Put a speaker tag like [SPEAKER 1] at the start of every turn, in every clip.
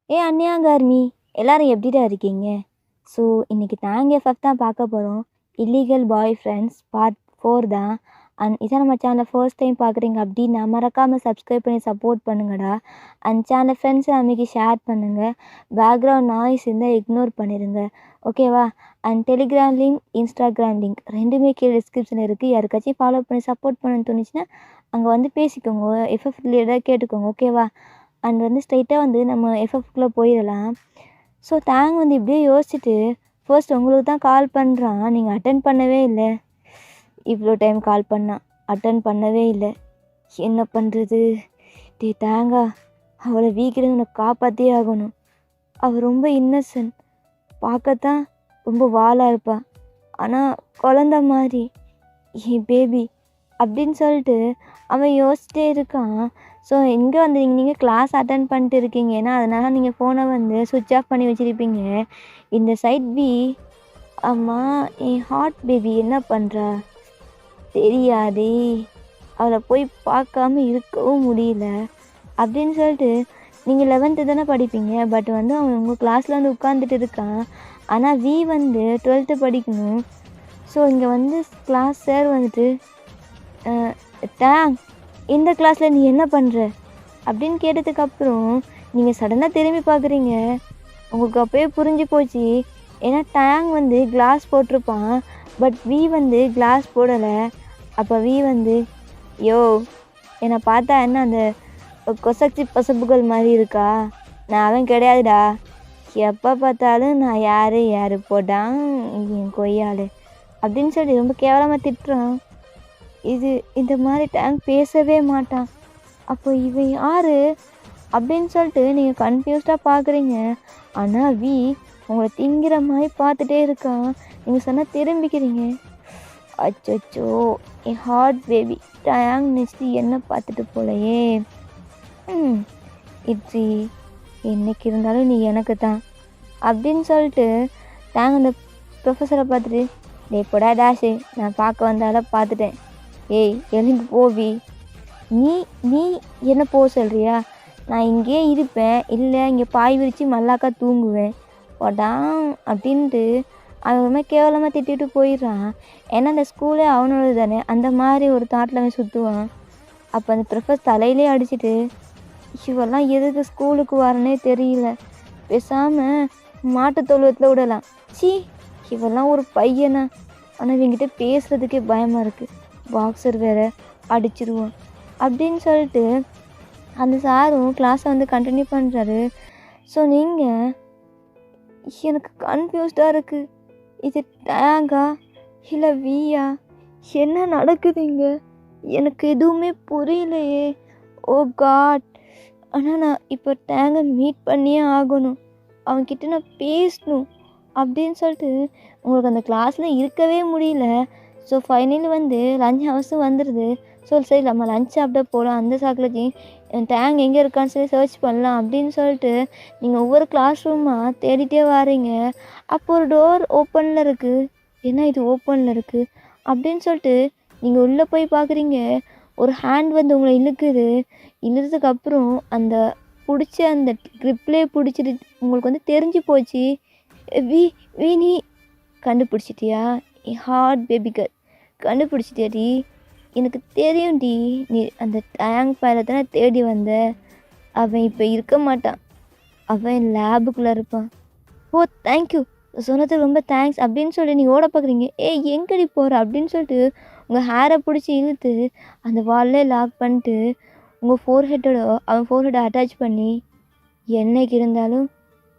[SPEAKER 1] அன்னியாங்கார்மி எல்லாரும் எப்படிடா இருக்கீங்க? ஸோ இன்னைக்கு தேங்க் எஃப்எஃப் தான் பார்க்க போகிறோம். இல்லீகல் பாய் ஃப்ரெண்ட்ஸ் பார்ட் 4 தான். அண்ட் இதான் நம்ம சேனலை ஃபர்ஸ்ட் டைம் பார்க்குறீங்க அப்படின்னா மறக்காமல் சப்ஸ்கிரைப் பண்ணி சப்போர்ட் பண்ணுங்கடா. அண்ட் சேனலை ஃப்ரெண்ட்ஸ் அன்றைக்கி ஷேர் பண்ணுங்கள். பேக்ரவுண்ட் நாய்ஸ் இருந்தால் இக்னோர் பண்ணிடுங்க, ஓகேவா? And Telegram link, Instagram link ரெண்டுமே கீழே டிஸ்கிரிப்ஷனில் இருக்குது. யாருக்காச்சும் ஃபாலோ பண்ணி சப்போர்ட் பண்ணணும்னு தோணுச்சுன்னா அங்கே வந்து பேசிக்கோங்க, எஃப்எஃப் ரிலேட்டடாக கேட்டுக்கோங்க, ஓகேவா? அண்ட் வந்து ஸ்ட்ரைட்டாக வந்து நம்ம எஃப்எஃப்குள்ளே போயிடலாம். ஸோ தேங்க் வந்து இப்படியே யோசிச்சுட்டு ஃபர்ஸ்ட் உங்களுக்கு தான் கால் பண்ணுறான். நீங்கள் அட்டன் பண்ணவே இல்லை. இவ்வளோ டைம் கால் பண்ணான், அட்டன் பண்ணவே இல்லை. என்ன பண்ணுறது? டே தேங்கா, அவளை வீக்கில் உனக்கு காப்பாற்றியே ஆகணும். அவள் ரொம்ப இன்னசென்ட், பார்க்கத்தான் ரொம்ப வாலாக இருப்பாள், ஆனால் குழந்த மாதிரி என் பேபி அப்படின்னு சொல்லிட்டு அவன் யோசிச்சிட்டே இருக்கான். ஸோ எங்கே வந்து நீங்கள் கிளாஸ் அட்டன் பண்ணிட்டு இருக்கீங்க, ஏன்னா அதனால் நீங்கள் ஃபோனை வந்து சுவிட்ச் ஆஃப் பண்ணி வச்சுருப்பீங்க. இந்த சைட் பி, அம்மா என் ஹார்ட் பேபி என்ன பண்ணுறா தெரியாதே, அவளை போய் பார்க்காம இருக்கவும் முடியல அப்படின்னு சொல்லிட்டு நீங்கள் 11th தானே படிப்பீங்க. பட் வந்து அவன் உங்கள் கிளாஸில் வந்து உட்காந்துட்டு இருக்கான். ஆனால் வி வந்து 12th படிக்கணும். ஸோ இங்கே வந்து கிளாஸ் சார் வந்துட்டு டேங் இந்த கிளாஸில் நீ என்ன பண்ணுற அப்படின்னு கேட்டதுக்கப்புறம் நீங்கள் சடனாக திரும்பி பார்க்குறீங்க. உங்களுக்கு அப்போயே புரிஞ்சு போச்சு, ஏன்னா டேங் வந்து கிளாஸ் போட்டிருப்பான், பட் வி வந்து கிளாஸ் போடலை. அப்போ வி வந்து யோ என்னை பார்த்தா என்ன அந்த கொசக்சி பசப்புகள் மாதிரி இருக்கா? நான் அவன் கிடையாதுடா. எப்போ பார்த்தாலும் நான் யார் போட்டான் என் கொய்யாள் அப்படின்னு சொல்லி ரொம்ப கேவலமாக திட்டுறான். இந்த மாதிரி டேங்க் பேசவே மாட்டான். அப்போ இவன் யார் அப்படின்னு சொல்லிட்டு நீங்கள் கன்ஃபியூஸ்டாக பார்க்குறீங்க. ஆனால் வி உங்களை திங்கிற மாதிரி பார்த்துட்டே இருக்கான். நீங்கள் சொன்னால் திரும்பிக்கிறீங்க. அச்சோ, என் ஹார்ட் பேபி டேங்க் நினச்சிட்டு என்ன பார்த்துட்டு போலையே. இட்ரி, என்னைக்கு இருந்தாலும் நீ எனக்கு தான் அப்படின்னு சொல்லிட்டு டேங்க் அந்த ப்ரொஃபஸரை பார்த்துட்டு, டே போடா டேஷு, நான் பார்க்க வந்தாலும் பார்த்துட்டேன், ஏய் எழுந்து போவி. நீ என்ன போக சொல்கிறியா? நான் இங்கே இருப்பேன், இல்லை இங்கே பாய் விரித்து மல்லாக்கா தூங்குவேன் போடான் அப்படின்ட்டு அவன் ரொம்ப கேவலமாக திட்டிட்டு போயிடுறான். ஏன்னா அந்த ஸ்கூலே அவனோட தானே, அந்த மாதிரி ஒரு தாட்டில் அவன் சுற்றுவான். அப்போ அந்த ப்ரொஃபஸர் தலையிலே அடிச்சுட்டு, இவெல்லாம் எதுக்கு ஸ்கூலுக்கு வரனே தெரியல, பேசாமல் மாட்டு தொழுவத்தில் விடலாம். சி, இவெல்லாம் ஒரு பையனா? ஆனால் இவங்கிட்ட பேசுகிறதுக்கே பயமாக இருக்குது, பாக்ஸர் வேறு அடிச்சிருவான் அப்படின்னு சொல்லிட்டு அந்த சாரும் கிளாஸை வந்து கண்டினியூ பண்ணுறாரு. ஸோ நீங்கள், எனக்கு கன்ஃபியூஸ்டாக இருக்குது, இது டேங்கா இல்லை வியா? என்ன நடக்குதுங்க? எனக்கு எதுவுமே புரியலையே. ஓ காட். ஆனால் நான் இப்போ டேங்கை மீட் பண்ணியே ஆகணும், அவன்கிட்ட நான் பேசணும் அப்படின்னு சொல்லிட்டு உங்களுக்கு அந்த கிளாஸில் இருக்கவே முடியல. ஸோ ஃபைனலி வந்து லஞ்ச் ஹவர்ஸும் வந்துடுது. ஸோ சரி நம்ம லஞ்ச் சாப்பிட போகலாம், அந்த சாக்கிலஜி டேங் எங்கே இருக்கான்னு சொல்லி சர்ச் பண்ணலாம் அப்படின்னு சொல்லிட்டு நீங்கள் ஒவ்வொரு கிளாஸ் ரூமாக தேடிட்டே வாரீங்க. அப்போ ஒரு டோர் ஓப்பனில் இருக்குது. என்ன இது ஓப்பனில் இருக்குது அப்படின்னு சொல்லிட்டு நீங்கள் உள்ளே போய் பார்க்குறீங்க. ஒரு ஹேண்ட் வந்து உங்களை இழுத்ததுக்கப்புறம் அந்த பிடிச்ச அந்த க்ரிப்லேயே பிடிச்சிட்டு உங்களுக்கு வந்து தெரிஞ்சு போச்சு. வி நீ கண்டுபிடிச்சிட்டியா? என் ஹார்ட் பேபிக்கு கண்டுபிடிச்சிட்டியாடி? எனக்கு தெரியும் டி, நீ அந்த டேங்க் பையில தானே தேடி வந்த. அவன் இப்போ இருக்க மாட்டான், அவன் லேபுக்குள்ளே இருப்பான். ஓ தேங்க்யூ, சொன்னதுக்கு ரொம்ப தேங்க்ஸ் அப்படின்னு சொல்லி நீ ஓட பார்க்குறீங்க. எங்கடி போகிற அப்படின்னு சொல்லிட்டு உங்கள் ஹேரை பிடிச்சி இழுத்து அந்த வால்லே லாக் பண்ணிட்டு உங்கள் ஃபோர்ஹெட்டோட அவன் ஃபோர்ஹெட்டை அட்டாச் பண்ணி, என்னைக்கு இருந்தாலும்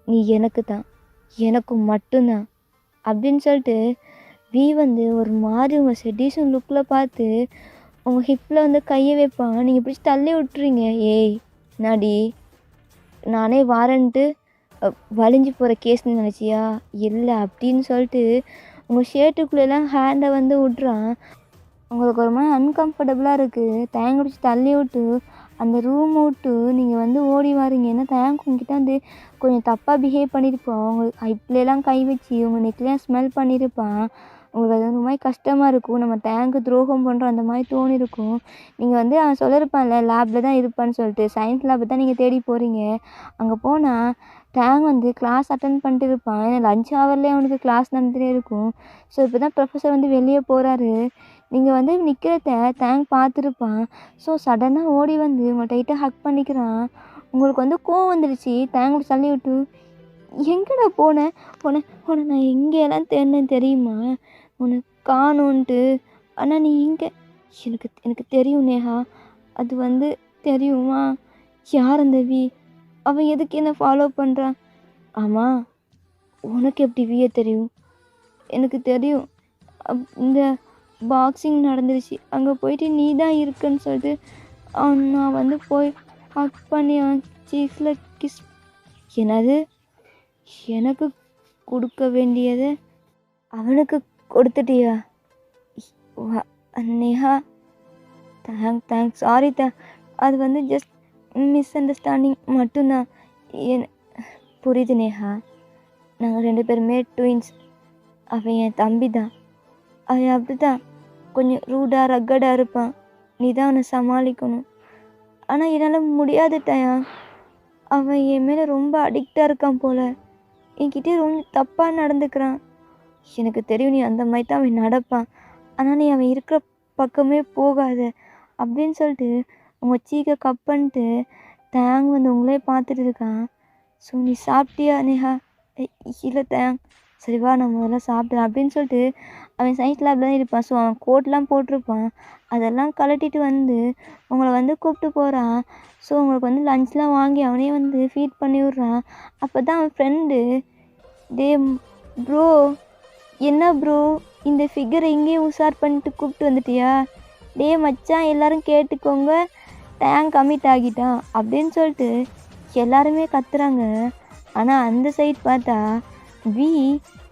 [SPEAKER 1] நீ எனக்கு தான், எனக்கு மட்டும்தான் அப்படின்னு சொல்லிட்டு வி வந்து ஒரு மாதிரி உங்கள் செடிஷன் லுக்கில் பார்த்து உங்கள் ஹிப்பில் வந்து கையை வைப்பான். நீங்கள் பிடிச்சி தள்ளி விட்டுறீங்க. ஏய் நாடி, நானே வாரன்ட்டு வலிஞ்சு போகிற கேஸ்ன்னு நினச்சியா? இல்லை அப்படின்னு சொல்லிட்டு உங்கள் ஷர்ட்டுக்குள்ளெல்லாம் ஹேண்டை வந்து விட்றான். உங்களுக்கு ஒரு மாதிரி அன்கம்ஃபர்டபுளாக இருக்குது. தேங்க பிடிச்சி தள்ளி விட்டு அந்த ரூம் விட்டு நீங்கள் வந்து ஓடி வாரீங்க. ஏன்னா தேங்க் உங்ககிட்ட வந்து கொஞ்சம் தப்பாக பிஹேவ் பண்ணியிருப்பான். உங்களுக்கு ஹைப்லாம் கை வச்சு உங்கள் நெக்லாம் ஸ்மெல் பண்ணியிருப்பான். உங்களுக்கு அது ஒரு மாதிரி கஷ்டமாக இருக்கும். நம்ம டேங்க்கு துரோகம் பண்ணுறோம் அந்த மாதிரி தோணியிருக்கும். நீங்கள் வந்து அவன் சொல்லியிருப்பான்ல லேபில் தான் இருப்பான்னு சொல்லிட்டு, சயின்ஸ் லேபு தான் நீங்கள் தேடி போகிறீங்க. அங்கே போனால் டேங் வந்து கிளாஸ் அட்டெண்ட் பண்ணிட்டு இருப்பான். ஏன்னா லஞ்ச் ஹவர்லேயே அவனுக்கு கிளாஸ் நடந்துகிட்டே இருக்கும். ஸோ இப்போ தான் ப்ரொஃபஸர் வந்து வெளியே போகிறாரு. நீங்கள் வந்து நிற்கிறத டேங் பார்த்துருப்பான். ஸோ சடனாக ஓடி வந்து உங்களை டைட்டாக ஹக் பண்ணிக்கிறான். உங்களுக்கு வந்து கோவம் வந்துடுச்சு. டேங்கை தள்ளி விட்டு, எங்கடா போனேன் உன்னை நான் எங்கேயெல்லாம் தேடினேன் தெரியுமா? உன்னை காணோன்ட்டு. ஆனால் நீ இங்கே எனக்கு எனக்கு தெரியும் நேஹா. அது வந்து தெரியுமா? யார் அந்த வி? அவன் எதுக்கு என்ன ஃபாலோ பண்ணுறான்? ஆமாம், உனக்கு எப்படி விய தெரியும்? எனக்கு தெரியும். இந்த பாக்ஸிங் நடந்துருச்சு, அங்கே போயிட்டு நீ தான் இருக்குன்னு சொல்லிட்டு நான் வந்து போய் ஹக் பண்ணி அவன் சீக்ஸில் கிஸ். என்னது? எனக்கு கொடுக்க வேண்டியதை அவனுக்கு கொடுத்துட்டியா? நேஹா, தேங்க்ஸ் சாரி அது வந்து ஜஸ்ட் மிஸ் அண்டர்ஸ்டாண்டிங் மட்டும்தான். புரியுது நேஹா, நாங்கள் 2 பேருமே ட்வின்ஸ். அவன் என் தம்பி தான். அவன் அப்படி தான் கொஞ்சம் ரூடாக ரக்கடாக இருப்பான். நீ தான் அவனை சமாளிக்கணும். ஆனால் என்னால் முடியாது டயா. அவன் என் மேலே ரொம்ப அடிக்டாக இருக்கான் போல். என்கிட்டே ரொம்ப தப்பாக நடந்துக்கிறான். எனக்கு தெரியும் நீ அந்த மாதிரி தான் அவன் நடப்பான். ஆனால் நீ அவன் இருக்கிற பக்கமே போகாத அப்படின்னு சொல்லிட்டு உங்கள் சீக்கை கப் பண்ணிட்டு தேங் வந்து உங்களே பார்த்துட்டு இருக்கான். ஸோ நீ சாப்பிட்டியா நேஹா? இல்லை தேங். சரி வா, நான் முதல்ல சாப்பிட்றேன் அப்படின்னு சொல்லிட்டு அவன் சயின்ஸ் லேபில் தான் இருப்பான். ஸோ அவன் கோட்லாம் போட்டிருப்பான். அதெல்லாம் கழட்டிட்டு வந்து உங்களை வந்து கூப்பிட்டு போகிறான். ஸோ உங்களுக்கு வந்து லஞ்ச்லாம் வாங்கி அவனே வந்து ஃபீட் பண்ணி விட்றான். அப்போ தான் அவன் ஃப்ரெண்டு, டே ப்ரோ, என்ன ப்ரோ இந்த ஃபிகரை இங்கேயே உஷார் பண்ணிட்டு கூப்பிட்டு வந்துட்டியா? டே மச்சான், எல்லோரும் கேட்டுக்கோங்க, டேங்க் கமிட் ஆகிட்டான் அப்படின்னு சொல்லிட்டு எல்லாருமே கத்துறாங்க. ஆனால் அந்த சைட் பார்த்தா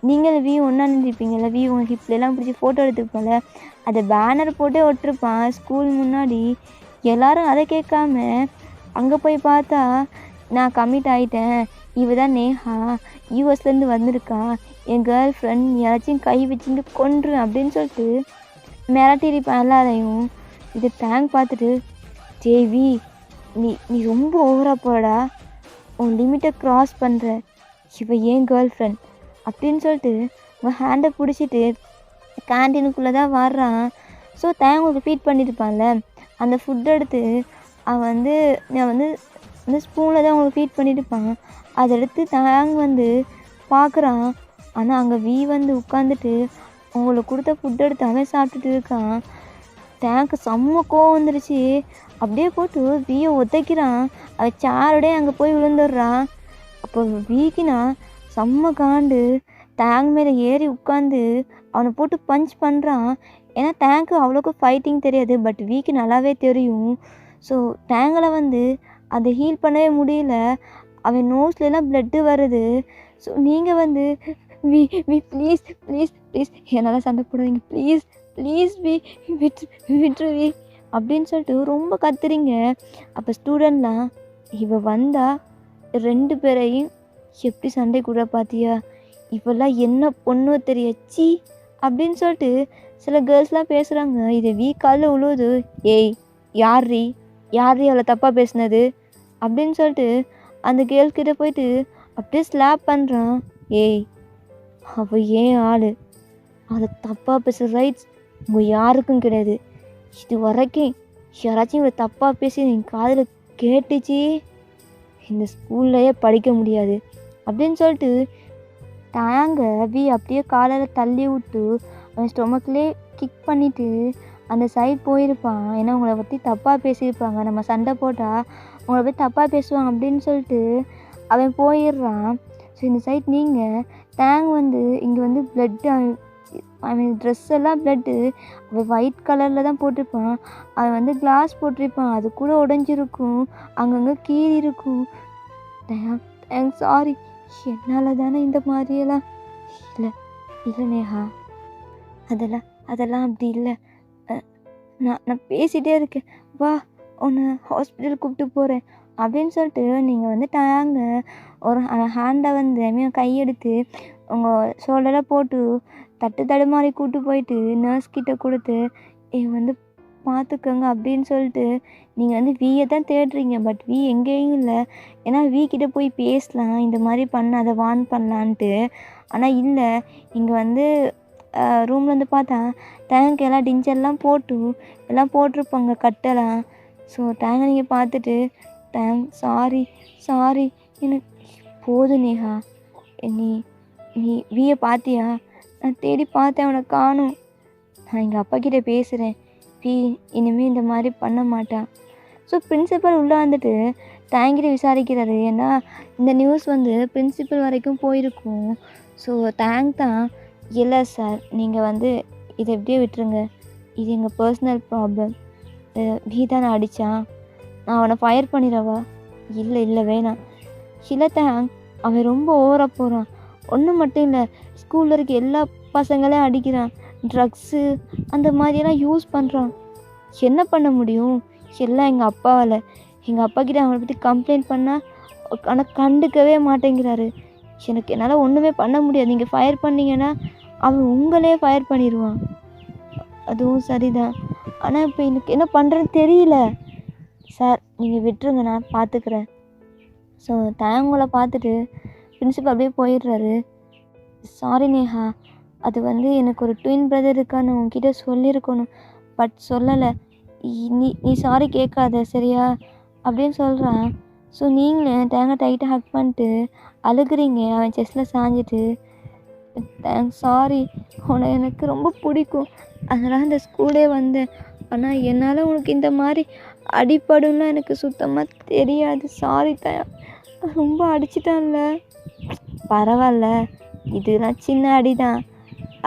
[SPEAKER 1] நீங்கள் ஒன்றா நின்றுருப்பீங்கள்ல, உங்கள் ஹிப்லாம் பிடிச்சி ஃபோட்டோ எடுத்துருப்போம்ல, அதை பேனர் போட்டே ஒட்டிருப்பான் ஸ்கூல் முன்னாடி. எல்லோரும் அதை கேட்காம அங்கே போய் பார்த்தா, நான் கமிட் ஆகிட்டேன், இவ தான் நேஹா, யூஎஸ்லேருந்து வந்திருக்கா, என் கேர்ள் ஃப்ரெண்ட், யாராச்சும் கை வச்சுட்டு கொன்றுவேன் அப்படின்னு சொல்லிட்டு மிரட்டிருப்பான் எல்லாரையும். இது டேங்க் பார்த்துட்டு, தேவி நீ ரொம்ப ஓவராக போடா, உன் லிமிட்டை க்ராஸ் பண்ணுற, இவ ஏன் கேர்ள் ஃப்ரெண்ட் அப்படின்னு சொல்லிட்டு உங்கள் ஹேண்டை பிடிச்சிட்டு கேன்டீனுக்குள்ளே தான் வர்றான். ஸோ தேங்க் ஃபீட் பண்ணியிருப்பான்ல, அந்த ஃபுட் எடுத்து அவன் வந்து இந்த ஸ்பூனில் தான் உங்களுக்கு ஃபீட் பண்ணியிருப்பான். அதை எடுத்து தேங் வந்து பார்க்குறான். ஆனால் அங்கே வந்து உட்காந்துட்டு உங்களுக்கு கொடுத்த ஃபுட் எடுத்து அவன் சாப்பிட்டுட்டு இருக்கான். தேங்க்கு செம்ம கோவம் வந்துருச்சு. அப்படியே போட்டு வீயை உதைக்கிறான். அவன் சேரோடய அங்கே போய் விழுந்துடுறான். அப்போ வீக்கினா செம்ம காண்டு தேங்க் மேலே ஏறி உட்காந்து அவனை போட்டு பஞ்ச் பண்ணுறான். ஏன்னா தேங்க்கு அவ்வளோக்கு ஃபைட்டிங் தெரியாது, பட் வீக்கு நல்லாவே தெரியும். ஸோ டேங்கில் வந்து அதை ஹீல் பண்ணவே முடியல. அவன் நோஸ்லாம் ப்ளட்டு வருது. ஸோ நீங்கள் வந்து வி ப்ளீஸ் ப்ளீஸ் ப்ளீஸ் என்னால் சண்டை போடுவீங்க, ப்ளீஸ் ப்ளீஸ் விட்டுரு வி அப்படின்னு சொல்லிட்டு ரொம்ப கத்துறீங்க. அப்போ ஸ்டூடெண்ட்லாம், இவ வந்தா 2 பேரையும் எப்படி சண்டை கூட பார்த்தியா, இவெல்லாம் என்ன பொண்ணோ தெரியாச்சி அப்படின்னு சொல்லிட்டு சில கேர்ள்ஸ்லாம் பேசுகிறாங்க. இது காலில் உழுவுது. ஏய் யார்ரி அவளை தப்பாக பேசுனது அப்படின்னு சொல்லிட்டு அந்த கேர்ள்கிட்ட போயிட்டு அப்படியே ஸ்லாப் பண்ணுறான். ஏய் அவள் ஏன் ஆள், அதை தப்பாக பேசுகிற ரைட்ஸ் உங்கள் யாருக்கும் கிடையாது. இது வரைக்கும் யாராச்சும் இவளை தப்பாக பேசி நீங்கள் காதில் கேட்டுச்சு, இந்த ஸ்கூல்லையே படிக்க முடியாது அப்படின்னு சொல்லிட்டு டேங்க அப்படியே காலையில் தள்ளி விட்டு அவன் ஸ்டொமக்லேயே கிக் பண்ணிவிட்டு அந்த சைட் போயிருப்பான். ஏன்னா உங்களை பற்றி தப்பாக பேசியிருப்பாங்க, நம்ம சண்டை போட்டால் உங்களை பற்றி தப்பாக பேசுவாங்க அப்படின்னு சொல்லிட்டு அவன் போயிடுறான். ஸோ இந்த சைட் நீங்கள் டேங் வந்து இங்கே வந்து ப்ளட்டு, அவன் ட்ரெஸ் எல்லாம் ப்ளட்டு, அவன் ஒயிட் கலரில் தான் போட்டிருப்பான். அவன் வந்து கிளாஸ் போட்டிருப்பான், அது கூட உடஞ்சிருக்கும், அங்கங்கே கீறி இருக்கும். டேங் சாரி, என்னால் தானே இந்த மாதிரியெல்லாம். இல்லை நேஹா, அதெல்லாம் அப்படி இல்லை. நான் பேசிகிட்டே இருக்கேன், வா உன்னை ஹாஸ்பிட்டல் கூப்பிட்டு போகிறேன் அப்படின்னு சொல்லிட்டு நீங்கள் வந்து டேங்க ஒரு ஹேண்டை வந்து கையெடுத்து உங்கள் ஷோல்டரில் போட்டு தடுமாறி கூப்பிட்டு போயிட்டு நர்ஸ்கிட்ட கொடுத்து வந்து பார்த்துக்கோங்க அப்படின்னு சொல்லிட்டு நீங்கள் வந்து வியை தான் தேடுறீங்க. பட் வி எங்கேயும் இல்லை. ஏன்னா கிட்ட போய் பேசலாம், இந்த மாதிரி பண்ண அதை வார்ன் பண்ணலான்ட்டு. ஆனால் இல்லை, இங்கே வந்து ரூமில் வந்து பார்த்தா டேங்க் எல்லாம் டிஞ்சர்லாம் போட்டு எல்லாம் போட்டிருப்பாங்க கட்டெல்லாம். ஸோ டேங்கை நீங்கள் பார்த்துட்டு, டேங்க் சாரி சாரி எனக்கு போதும் நேஹா, நீ நீ வியை பார்த்தியா? நான் தேடி பார்த்தேன், அவனை காணும். நான் எங்கள் அப்பா கிட்டே பேசுகிறேன், வி இனிமேல் இந்த மாதிரி பண்ண மாட்டான். ஸோ பிரின்சிபல் உள்ளே வந்துட்டு டேங்கிட்ட விசாரிக்கிறாரு. ஏன்னா இந்த நியூஸ் வந்து பிரின்சிபல் வரைக்கும் போயிருக்கும். ஸோ டேங்க் தான், இல்லை சார் நீங்கள் வந்து இதை எப்படியே விட்டுருங்க, இது எங்கள் பர்சனல் ப்ராப்ளம், வி தானே அடித்தான், நான் அவனை ஃபயர் பண்ணிடவா? இல்லை இல்லை வேணாம். இல்லை டேங்க், அவன் ரொம்ப ஓவராக போகிறான். ஒன்றும் மட்டும் இல்லை, ஸ்கூலில் இருக்க எல்லா பசங்களையும் அடிக்கிறான், ட்ரக்ஸு அந்த மாதிரியெல்லாம் யூஸ் பண்ணுறான். என்ன பண்ண முடியும்? எல்லாம் எங்கள் அப்பாவால். எங்கள் அப்பா கிட்ட அவனை பற்றி கம்ப்ளைண்ட் பண்ணால் ஆனால் கண்டுக்கவே மாட்டேங்கிறாரு. எனக்கு என்னால் ஒன்றுமே பண்ண முடியாது. நீங்கள் ஃபயர் பண்ணிங்கன்னா அவன் உங்களே ஃபயர் பண்ணிடுவான். அதுவும் சரிதான், ஆனால் இப்போ எனக்கு என்ன பண்ணுறேன்னு தெரியல. சார் நீங்கள் விட்டுருங்க, நான் பார்த்துக்கிறேன். ஸோ டேங்கோலை பார்த்துட்டு பிரின்சிபல் அப்படியே போயிடுறாரு. சாரி நேஹா, அது வந்து எனக்கு ஒரு ட்வின் பிரதர் இருக்கான்னு உங்ககிட்ட சொல்லியிருக்கணும், பட் சொல்லலை. நீ சாரி கேட்காத சரியா அப்படின்னு சொல்கிறான். ஸோ நீங்களே தேங்காய் டைட்டாக ஹக் பண்ணிட்டு அழுகுறீங்க அவன் செஸ்ட்டில் சாஞ்சிட்டு. தேங்க்ஸ், சாரி, உன்னை எனக்கு ரொம்ப பிடிக்கும், அதனால் அந்த ஸ்கூலே வந்தேன். ஆனால் என்னால் உனக்கு இந்த மாதிரி அடிப்படும்லாம் எனக்கு சுத்தமாக தெரியாது. சாரி தான், ரொம்ப அடிச்சிட்டான்ல. பரவாயில்ல, இதெல்லாம் சின்ன அடி தான்.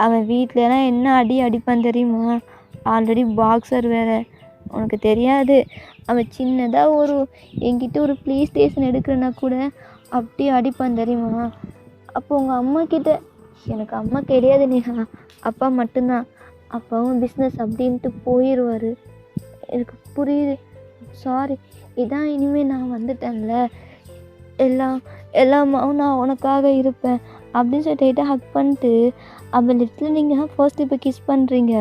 [SPEAKER 1] அவன் வீட்டிலலாம் என்ன அடிப்பான் தெரியுமா? ஆல்ரெடி பாக்ஸர் வேறு, உனக்கு தெரியாது. அவன் சின்னதாக என்கிட்ட ஒரு ப்ளே ஸ்டேஷன் எடுக்கிறனா கூட அப்படியே அடிப்பான் தெரியுமா? அப்போ உங்கள் அம்மா கிட்ட, எனக்கு அம்மா கிடையாது நேஹா, அப்பா மட்டும்தான். அப்பாவும் பிஸ்னஸ் அப்படின்ட்டு போயிடுவார். எனக்கு புரியுது, சாரி. இதான் இனிமேல் நான் வந்துட்டேன்ல, எல்லாமாவும் நான் உனக்காக இருப்பேன் அப்படின்னு சொல்லிட்டு ஹக் பண்ணிட்டு அப்போ லிஃப்ட்டில் நீங்கள் ஃபர்ஸ்ட் இப்போ கிஸ் பண்ணுறீங்க.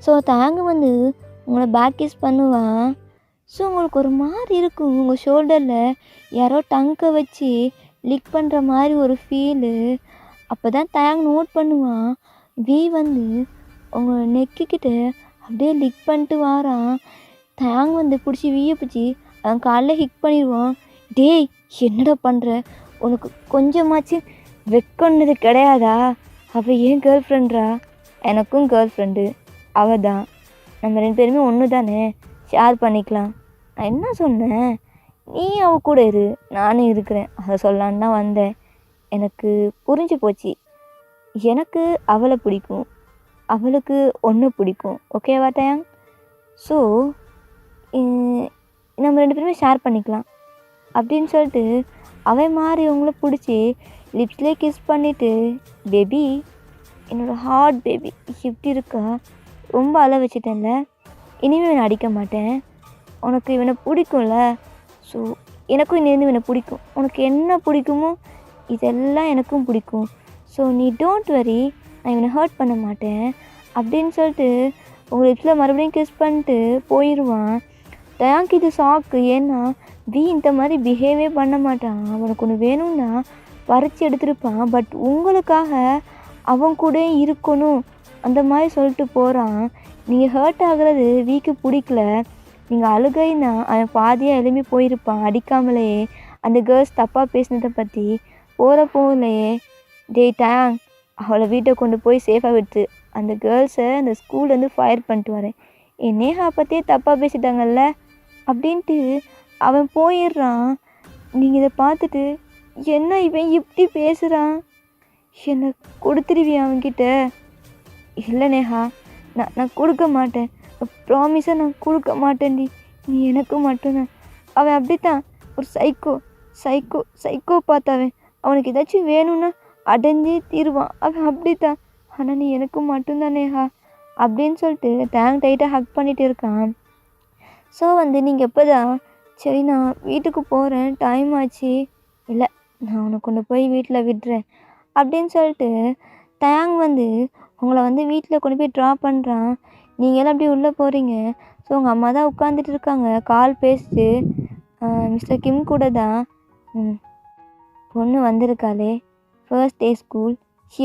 [SPEAKER 1] ஸோ தேங்க வந்து உங்களை பேக் கிஸ் பண்ணுவான். ஸோ உங்களுக்கு ஒரு மாதிரி இருக்கும், உங்கள் ஷோல்டரில் யாரோ டங்கை வச்சு லிக் பண்ணுற மாதிரி ஒரு ஃபீலு. அப்போ தான் தேங் நோட் பண்ணுவான், வி வந்து உங்களை நெக்கிக்கிட்ட அப்படியே லிக் பண்ணிட்டு வாரான். தேங் வந்து பிடிச்சி வியை பிடிச்சி அவன் காலைல ஹிக் பண்ணிடுவான். டேய் என்னடா பண்ணுற, உனக்கு கொஞ்சமாச்சு வெக்கொன்னது கிடையாதா? அவள் ஏன் கேர்ள் ஃப்ரெண்ட்ரா? எனக்கும் கேர்ள் ஃப்ரெண்டு அவள் தான், நம்ம 2 பேருமே ஒன்று தானே, ஷேர் பண்ணிக்கலாம். நான் என்ன சொன்னேன், நீ அவள் கூட இரு, நானும் இருக்கிறேன், அதை சொல்லலான்னு தான் வந்தேன். எனக்கு புரிஞ்சு போச்சு, எனக்கு அவளை பிடிக்கும், அவளுக்கு ஒன்று பிடிக்கும், ஓகேவா டேங்? ஸோ நம்ம 2 பேருமே ஷேர் பண்ணிக்கலாம் அப்படின்னு சொல்லிட்டு அவன் மாதிரி உங்களை பிடிச்சி லிப்ஸ்லேயே கிஸ் பண்ணிவிட்டு, பேபி என்னோடய ஹார்ட் பேபி எப்படி இருக்கா, ரொம்ப அழ வச்சிட்டேன்ல, இனிமேல் இவனை அடிக்க மாட்டேன், உனக்கு இவனை பிடிக்கும்ல, ஸோ எனக்கும் இன்னிலேருந்து இவனை பிடிக்கும், உனக்கு என்ன பிடிக்குமோ இதெல்லாம் எனக்கும் பிடிக்கும், ஸோ நீ டோன்ட் வரி, நான் இவனை ஹர்ட் பண்ண மாட்டேன் அப்படின்னு சொல்லிட்டு உங்கள் லிப்ஸில் மறுபடியும் கிஸ் பண்ணிட்டு போயிடுவான். டேங்க் இது ஷாக்கு, ஏன்னா வி இந்த மாதிரி பிஹேவே பண்ண மாட்டான். அவனுக்கு ஒன்று வேணும்னா பறித்து எடுத்துருப்பான், பட் உங்களுக்காக அவன் கூட இருக்கணும் அந்த மாதிரி சொல்லிட்டு போகிறான். நீங்கள் ஹர்ட் ஆகிறது வீக்கு பிடிக்கல, நீங்கள் அழுகைன்னா அவன் பாதியாக எழும்பி போயிருப்பான் அடிக்காமலே. அந்த கேர்ள்ஸ் தப்பாக பேசினதை பற்றி போகலையே, டேய் டேங் அவளை வீட்டை கொண்டு போய் சேஃபாக விட்டு அந்த கேர்ள்ஸை அந்த ஸ்கூல்லேருந்து ஃபயர் பண்ணிட்டு வரேன், என் நேஹா பற்றியே தப்பாக பேசிட்டாங்கல்ல அப்படின்ட்டு அவன் போயிடுறான். நீங்கள் இதை பார்த்துட்டு, என்ன இவன் இப்படி பேசுகிறான், என்னை கொடுத்துருவியா அவன்கிட்ட? இல்லை நேஹா, நான் கொடுக்க மாட்டேன், ப்ராமிஸாக நான் கொடுக்க மாட்டேன்டி, நீ எனக்கு மட்டும்தான். அவன் அப்படித்தான், ஒரு சைக்கோ பார்த்தவன், அவனுக்கு ஏதாச்சும் வேணும்னா அடைஞ்சே தீருவான், அவன் அப்படித்தான். ஆனால் நீ எனக்கு மட்டும்தான் நேஹா அப்படின்னு சொல்லிட்டு டேங்க் டைட்டாக ஹக் பண்ணிகிட்டு இருக்கான். ஸோ வந்து நீங்கள் எப்போ தான், சரி நான் வீட்டுக்கு போகிறேன், டைம் ஆச்சு, இல்லை நான் உன்னை கொண்டு போய் வீட்டில் விடுறேன் அப்படின்னு சொல்லிட்டு டேங் வந்து உங்களை வந்து வீட்டில் கொண்டு போய் ட்ராப் பண்ணுறான். நீங்கள் எல்லாம் அப்படியே உள்ளே போகிறீங்க. ஸோ உங்கள் அம்மா தான் உட்காந்துட்டு இருக்காங்க. கால் பேசிட்டு மிஸ்டர் கிம் கூட தான் பொண்ணு வந்திருக்காளே, ஃபர்ஸ்ட் டே ஸ்கூல்,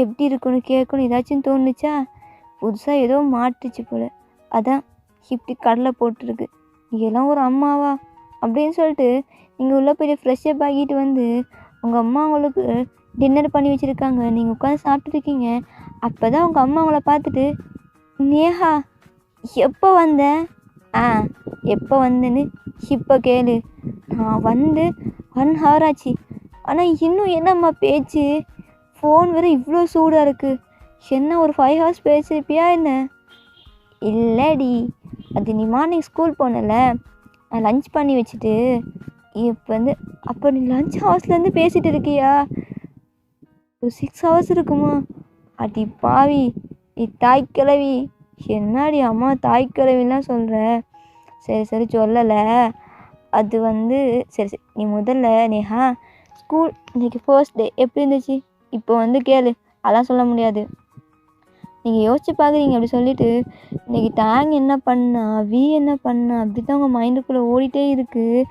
[SPEAKER 1] எப்படி இருக்குன்னு கேட்கணும் ஏதாச்சும் தோணுச்சா? புதுசாக ஏதோ மாட்டுச்சு போல், அதான் இப்படி கடலை போட்டுருக்கு. எல்லாம் ஒரு அம்மாவா அப்படின்னு சொல்லிட்டு நீங்கள் உள்ளே போய் ஃப்ரெஷ்ஷப் ஆகிட்டு வந்து உங்கள் அம்மா உங்களுக்கு டின்னர் பண்ணி வச்சுருக்காங்க. நீங்கள் உட்காந்து சாப்பிட்டுருக்கீங்க. அப்போ தான் உங்கள் அம்மா உங்களை பார்த்துட்டு, நேஹா எப்போ வந்தேன்? எப்போ வந்தேன்னு இப்போ கேளு. நான் வந்து 1 hour ஆச்சு. ஆனால் இன்னும் என்னம்மா பேச்சு? ஃபோன் வேறு இவ்வளோ சூடாக இருக்குது. என்ன ஒரு 5 hours பேசியிருப்பியா என்ன? இல்லைடி, அது நீ மார்னிங் ஸ்கூல் போனல, நான் லஞ்ச் பண்ணி வச்சுட்டு இப்போ வந்து அப்போ நீ லஞ்ச் ஹவர்ஸ்லேருந்து பேசிகிட்டு இருக்கியா? ஒரு 6 hours இருக்குமா? அடி பாவி, தாய் கிழவி, என்னடி அம்மா தாய் கிழவிலாம் சொல்கிற? சரி சரி சொல்லலை. அது வந்து சரி சரி நீ முதல்ல நேஹா ஸ்கூல் இன்றைக்கி ஃபர்ஸ்ட் டே எப்படி இருந்துச்சு இப்போ வந்து கேளு. அதெல்லாம் சொல்ல முடியாது. நீங்கள் யோசிச்சு பார்க்குறீங்க அப்படி சொல்லிவிட்டு, இன்றைக்கி டேங் என்ன பண்ணா, வி என்ன பண்ணா, அப்படி தான் உங்கள் மைண்டுக்குள்ளே ஓடிட்டே இருக்குது.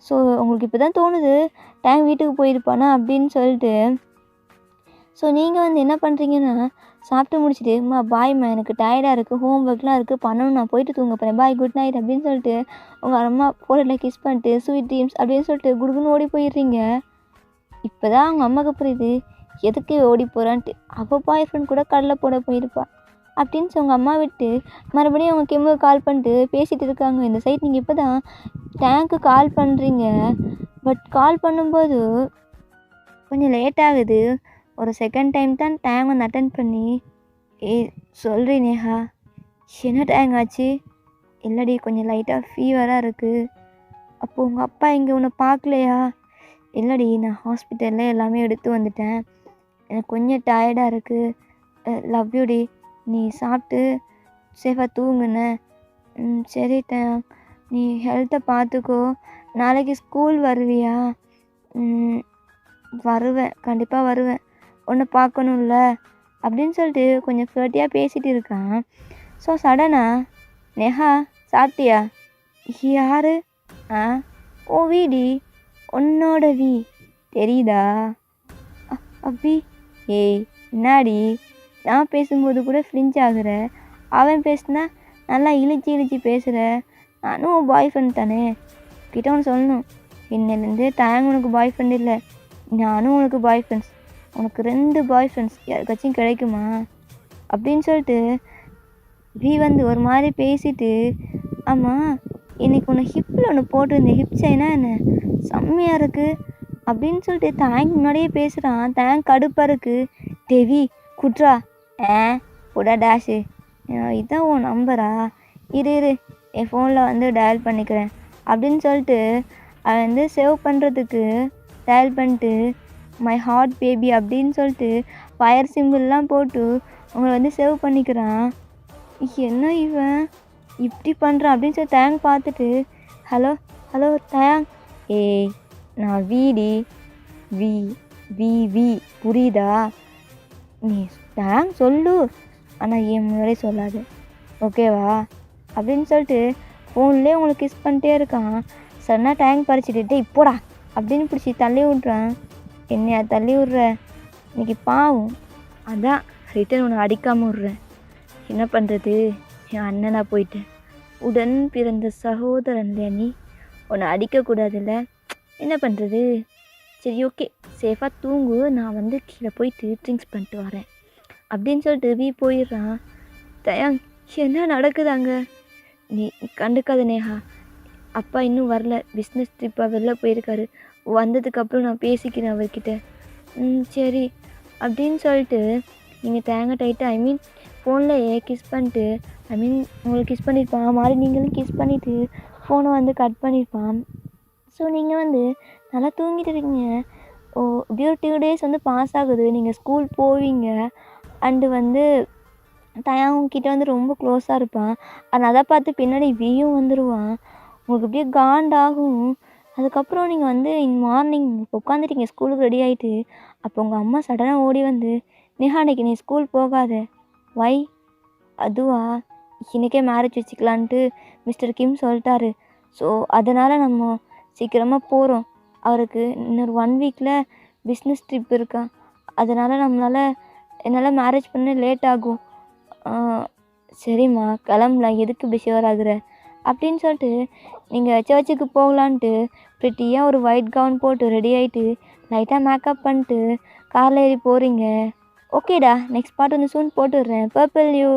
[SPEAKER 1] ஸோ உங்களுக்கு இப்போ தான் தோணுது டேங் வீட்டுக்கு போயிருப்பானா அப்படின்னு சொல்லிட்டு. ஸோ நீங்கள் வந்து என்ன பண்ணுறீங்கன்னா, சாப்பிட்டு முடிச்சுட்டு பாய்மா எனக்கு டயர்டாக இருக்குது, ஹோம் ஒர்க்லாம் இருக்குது பண்ணணும், நான் போயிட்டு தூங்க போகிறேன், பாய் குட் நைட் அப்படின்னு சொல்லிட்டு உங்கள் அம்மா ஃபோனில் கிஸ் பண்ணிட்டு ஸ்வீட் ட்ரீம்ஸ் அப்படின்னு சொல்லிட்டு குடுகுன்னு ஓடி போயிடுறீங்க. இப்போ தான் அவங்க அம்மாவுக்கு புரியுது எதுக்கு ஓடி போகிறான்ட்டு. அவள் பாய் ஃப்ரெண்ட் கூட கடலை போட போயிருப்பா அப்படின்னு உங்கள் அம்மா விட்டு மறுபடியும் அவங்க கிம்முக்கு கால் பண்ணிட்டு பேசிகிட்டு இருக்காங்க. இந்த சைட் நீங்கள் இப்போ தான் டேங்க்கு கால் பண்ணுறீங்க. பட் கால் பண்ணும்போது கொஞ்சம் லேட் ஆகுது. ஒரு செகண்ட் டைம் தான் டேங் வந்து அட்டன் பண்ணி, சொல்கிறீ நேஹா என்ன டேங் ஆச்சு? இல்லடி கொஞ்சம் லைட்டாக ஃபீவராக இருக்குது. அப்போது உங்கள் அப்பா இங்கே உன்னை பார்க்கலையா? இல்லடி நான் ஹாஸ்பிட்டலில் எல்லாமே எடுத்து வந்துட்டேன், எனக்கு கொஞ்சம் டயர்டாக இருக்குது, லவ் யூடி, நீ சாப்பிட்டு சேஃபாக தூங்குன. சரி டேங், நீ ஹெல்த்தை பார்த்துக்கோ. நாளைக்கு ஸ்கூல் வருவியா? வருவேன், கண்டிப்பாக வருவேன், உன்னை பார்க்கணும்ல அப்படின்னு சொல்லிட்டு கொஞ்சம் ஃப்ளர்ட்டியாக பேசிகிட்டு இருக்கான். ஸோ சடனாக நேஹா சாப்பிட்டியா? யார்? ஓ வீடி, உன்னோட வி தெரியுதா? அப்பி ஏய் என்னாடி, நான் பேசும்போது கூட ஃப்ளிஞ்ச் ஆகுற, அவன் பேசுனா நல்லா இழிச்சி இழிச்சி பேசுகிற. நானும் உன் பாய் ஃப்ரெண்ட் தானே, கிட்ட ஒன்று சொல்லணும், இன்னிலேருந்து டேங் உனக்கு பாய் ஃப்ரெண்ட் இல்லை, நானும் உனக்கு பாய் ஃப்ரெண்ட்ஸ். உனக்கு 2 பாய் ஃப்ரெண்ட்ஸ் யாருக்காச்சும் கிடைக்குமா அப்படின்னு சொல்லிட்டு வி வந்து ஒரு மாதிரி பேசிட்டு, ஆமாம் இன்றைக்கி ஒன்று ஹிப்பில் ஒன்று போட்டிருந்தேன், ஹிப் செயினா என்ன செம்மையாக இருக்குது அப்படின்னு சொல்லிட்டு தேங்க் முன்னாடியே பேசுகிறான். தேங்க் கடுப்பாக இருக்குது. டேவி குட்ரா, புடா டேஷு, இதுதான் உன் நம்பரா? இரு என் ஃபோனில் வந்து டயல் பண்ணிக்கிறேன் அப்படின்னு சொல்லிட்டு அவன் வந்து சேவ் பண்ணுறதுக்கு டயல் பண்ணிட்டு மை ஹார்ட் பேபி அப்படின்னு சொல்லிட்டு ஃபயர் சிம்பிள்லாம் போட்டு உங்களை வந்து சேவ் பண்ணிக்கிறான். என்ன இவன் இப்படி பண்ணுறான் அப்படின்னு சொல்லி தேங்க் பார்த்துட்டு, ஹலோ ஹலோ தேங்க், ஏய் நான் வீடி, வி வி வி புரியுதா? நீ தேங்க் சொல்லு, ஆனால் என் முன்னாடியே சொல்லாது, ஓகேவா அப்படின்னு சொல்லிட்டு ஃபோன்லேயே உங்களுக்கு கிஸ் பண்ணிட்டே இருக்கான். சடனாக டேங்க் பறிச்சுட்டு இப்போடா அப்படின்னு பிடிச்சி தள்ளி விட்றான். என்னையா தள்ளி விட்ற? இன்னைக்கு பாவம், அதான் ரிட்டன் உன்னை அடிக்காமல் விட்றேன். என்ன பண்ணுறது, என் அண்ணனாக போயிட்டேன், உடன் பிறந்த சகோதரன்ல நீ, உன்னை அடிக்கக்கூடாதுல்ல, என்ன பண்ணுறது? சரி ஓகே சேஃபாக தூங்கு, நான் வந்து கீழே போயிட்டு ட்ரிங்க்ஸ் பண்ணிட்டு வரேன் அப்படின்னு சொல்லிட்டு வி போயிடுறான். தயாங் என்ன நடக்குது அங்கே? நீ கண்டுக்காத நேஹா, அப்பா இன்னும் வரல, பிஸ்னஸ் ட்ரிப்பாக வெளில போயிருக்காரு, வந்ததுக்கப்புறம் நான் பேசிக்கிறேன் அவர்கிட்ட. சரி அப்படின்னு சொல்லிட்டு நீங்கள் தேங்காய் டைட்டு ஃபோனில் கிஸ் பண்ணிட்டு, உங்களுக்கு கிஸ் பண்ணியிருப்பான் மாதிரி நீங்களும் கிஸ் பண்ணிவிட்டு ஃபோனை வந்து கட் பண்ணியிருப்பான். ஸோ நீங்கள் வந்து நல்லா தூங்கிட்டு இருக்கீங்க. இப்படி ஒரு 2 days வந்து பாஸ் ஆகுது. நீங்கள் ஸ்கூல் போவீங்க. அண்டு வந்து தயாங்கிட்ட வந்து ரொம்ப க்ளோஸாக இருப்பான். ஆனால் அதை பார்த்து பின்னாடி வியும் வந்துடுவான். உங்களுக்கு அப்படியே காண்டாகும். அதுக்கப்புறம் நீங்கள் வந்து மார்னிங் உட்காந்துட்டீங்க ஸ்கூலுக்கு ரெடி ஆகிட்டு. அப்போ உங்கள் அம்மா சடனாக ஓடி வந்து, நேஹா அன்னைக்கு நீ ஸ்கூல் போகாத. வை? அதுவா இன்றைக்கே மேரேஜ் வச்சுக்கலான்ட்டு மிஸ்டர் கிம் சொல்லிட்டாரு. ஸோ அதனால் நம்ம சீக்கிரமாக போகிறோம். அவருக்கு இன்னொரு 1 வீக்கில் பிஸ்னஸ் ட்ரிப் இருக்கா. அதனால் என்னால் மேரேஜ் பண்ண லேட் ஆகும். சரிம்மா கிளம்பலாம், எதுக்கு இப்படி ஷுவர் ஆகுற அப்படின்னு சொல்லிட்டு நீங்கள் சர்ச்சுக்கு போகலான்ட்டு ப்ரிட்டியாக ஒரு ஒயிட் கவுன் போட்டு ரெடி ஆகிட்டு லைட்டாக மேக்கப் பண்ணிட்டு காரில் ஏறி போகிறீங்க. ஓகேடா, நெக்ஸ்ட் பார்ட் வந்து சூன் போட்டுடுறேன். Purple you.